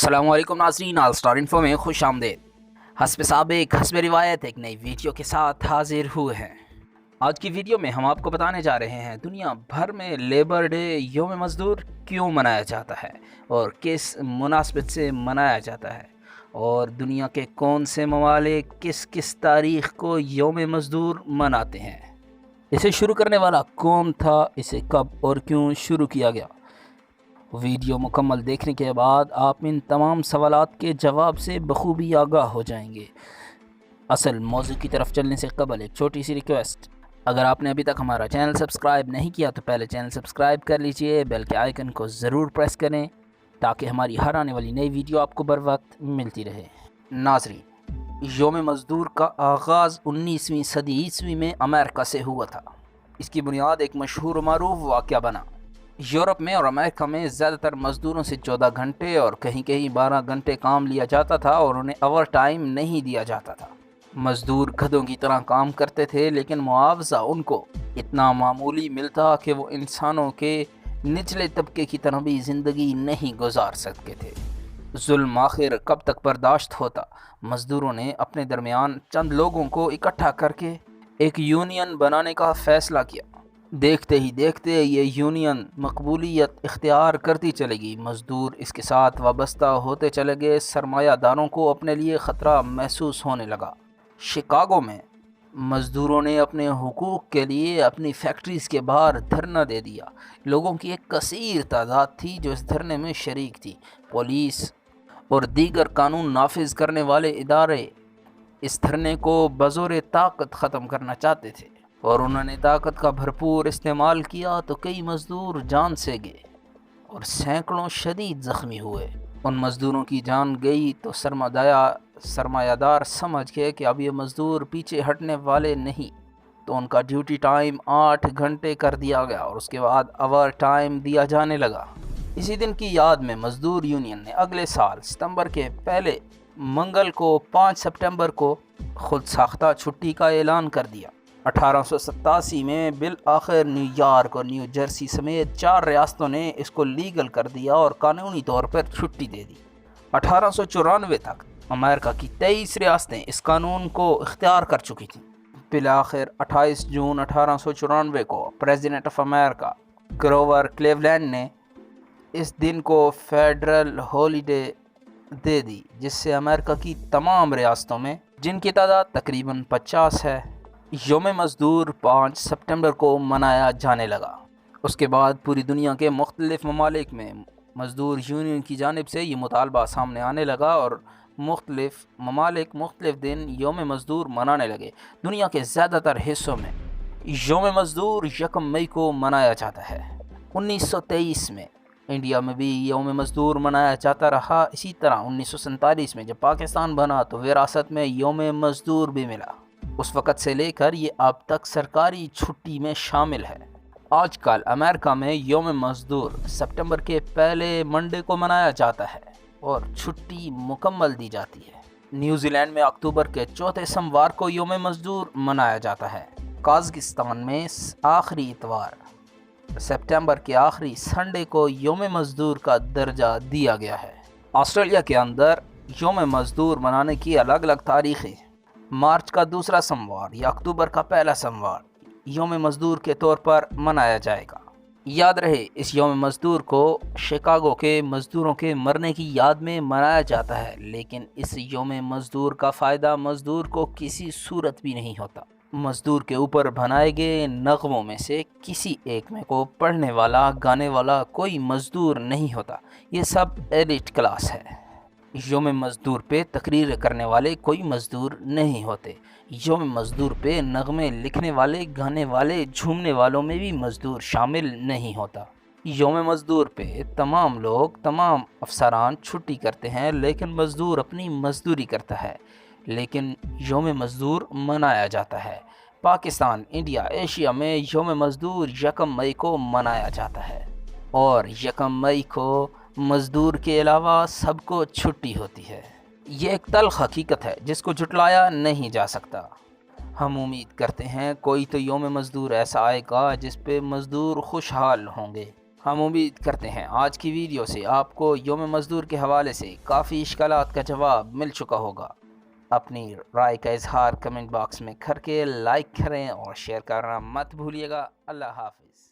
अस्सलाम वालेकुम नाज़रीन, ऑल स्टार इन्फो में खुश आमदेद। हस्ब साबिक हस्ब रिवायत एक नई वीडियो के साथ हाजिर हुए हैं। आज की वीडियो में हम आपको बताने जा रहे हैं दुनिया भर में लेबर डे यौम मज़दूर क्यों मनाया जाता है और किस मुनासबत से मनाया जाता है, और दुनिया के कौन से ममालिक किस किस तारीख़ को यौम मज़दूर मनाते हैं। इसे शुरू करने वाला कौन था, इसे कब और क्यों शुरू किया गया। वीडियो मुकम्मल देखने के बाद आप इन तमाम सवालात के जवाब से बखूबी आगाह हो जाएंगे। असल मौजू की तरफ चलने से कबल एक छोटी सी रिक्वेस्ट, अगर आपने अभी तक हमारा चैनल सब्सक्राइब नहीं किया तो पहले चैनल सब्सक्राइब कर लीजिए, बेल के आइकन को ज़रूर प्रेस करें ताकि हमारी हर आने वाली नई वीडियो आपको बर वक्त मिलती रहे। नाज़रीन, यौम मज़दूर का आगाज़ 19वीं सदी ईस्वी में अमेरिका से हुआ था। इसकी बुनियाद एक मशहूर मरूफ वाक़या बना। यूरोप में और अमेरिका में ज़्यादातर मज़दूरों से 14 घंटे और कहीं कहीं 12 घंटे काम लिया जाता था और उन्हें ओवर टाइम नहीं दिया जाता था। मज़दूर गधों की तरह काम करते थे, लेकिन मुआवजा उनको इतना मामूली मिलता कि वो इंसानों के निचले तबके की तरह भी ज़िंदगी नहीं गुजार सकते थे। जुल्म आखिर कब तक बर्दाश्त होता। मज़दूरों ने अपने दरमियान चंद लोगों को इकट्ठा करके एक यूनियन बनाने का फ़ैसला किया। देखते ही देखते ये यूनियन मकबूलियत इख्तियार करती चलेगी। मज़दूर इसके साथ वाबस्ता होते चले गए। सरमायादारों को अपने लिए ख़तरा महसूस होने लगा। शिकागो में मज़दूरों ने अपने हुकूक के लिए अपनी फैक्ट्रीज़ के बाहर धरना दे दिया। लोगों की एक कसीर तादाद थी जो इस धरने में शरीक थी। पुलिस और दीगर कानून नाफिज करने वाले इदारे इस धरने को बज़ोर ताकत ख़त्म करना चाहते थे और उन्होंने ताकत का भरपूर इस्तेमाल किया तो कई मज़दूर जान से गए और सैकड़ों शदीद ज़ख्मी हुए। उन मज़दूरों की जान गई तो सरमायादार समझ गए कि अब ये मज़दूर पीछे हटने वाले नहीं, तो उनका ड्यूटी टाइम 8 घंटे कर दिया गया और उसके बाद ओवर टाइम दिया जाने लगा। इसी दिन की याद में मज़दूर यूनियन ने अगले साल सितंबर के पहले मंगल को 5 सितंबर को खुद साख्ता छुट्टी का ऐलान कर दिया। 1887 में बिल आखिर न्यूयॉर्क और न्यू जर्सी समेत 4 रियासतों ने इसको लीगल कर दिया और कानूनी तौर पर छुट्टी दे दी। 1894 तक अमेरिका की 23 रियासतें इस कानून को इख्तियार कर चुकी थीं। बिल आखिर 28 जून 1894 को president of America Grover Cleveland ने इस दिन को फेडरल हॉलीडे दे दी, जिससे अमेरिका की तमाम रियासतों में, जिनकी तादाद तकरीबन 50 है, यौम मज़दूर 5 सितंबर को मनाया जाने लगा। उसके बाद पूरी दुनिया के मुख्तलिफ़ ममालिक में मज़दूर यूनियन की जानिब से ये मुतालबा सामने आने लगा और मुख्तलिफ़ ममालिक मुख्तलिफ़ दिन यौम मज़दूर मनाने लगे। दुनिया के ज़्यादातर हिस्सों में यौम मज़दूर 1 मई को मनाया जाता है। 1923 में इंडिया में भी यौम मज़दूर मनाया जाता रहा। इसी तरह 1947 में जब पाकिस्तान बना तो विरासत में यौम मज़दूर भी मिला। उस वक़्त से लेकर ये अब तक सरकारी छुट्टी में शामिल है। आजकल अमेरिका में यौम मज़दूर सितंबर के पहले मंडे को मनाया जाता है और छुट्टी मुकम्मल दी जाती है। न्यूजीलैंड में अक्टूबर के चौथे सोमवार को यौम मज़दूर मनाया जाता है। कज़ाकिस्तान में आखिरी इतवार सितंबर के आखिरी संडे को यौम मज़दूर का दर्जा दिया गया है। ऑस्ट्रेलिया के अंदर यौम मज़दूर मनाने की अलग अलग तारीखें। मार्च का दूसरा सोमवार या अक्टूबर का पहला सोमवार यौम मज़दूर के तौर पर मनाया जाएगा। याद रहे, इस यौम मज़दूर को शिकागो के मज़दूरों के मरने की याद में मनाया जाता है, लेकिन इस यौम मज़दूर का फ़ायदा मज़दूर को किसी सूरत भी नहीं होता। मज़दूर के ऊपर बनाए गए नग़मों में से किसी एक में को पढ़ने वाला, गाने वाला कोई मज़दूर नहीं होता। ये सब एलिट क्लास है। यौम मज़दूर पे तकरीर करने वाले कोई मज़दूर नहीं होते। यौम मज़दूर पे नग़मे लिखने वाले, गाने वाले, झूमने वालों में भी मज़दूर शामिल नहीं होता। यौम मज़दूर पे तमाम लोग, तमाम अफसरान छुट्टी करते हैं, लेकिन मज़दूर अपनी मज़दूरी करता है। लेकिन यौम मज़दूर मनाया जाता है। पाकिस्तान, इंडिया, एशिया में यौम मज़दूर 1 मई को मनाया जाता है और 1 मई को मज़दूर के अलावा सबको छुट्टी होती है। ये एक तल्ख़ हकीकत है जिसको झुटलाया नहीं जा सकता। हम उम्मीद करते हैं कोई तो यौम मज़दूर ऐसा आएगा जिस पे मज़दूर खुशहाल होंगे। ہم امید کرتے ہیں آج کی ویڈیو سے آپ کو یوم مزدور کے حوالے سے کافی اشکالات کا جواب مل چکا ہوگا۔ اپنی رائے کا اظہار کمنٹ باکس میں کر کے لائک کریں اور شیئر کرنا مت بھولیے گا۔ اللہ حافظ۔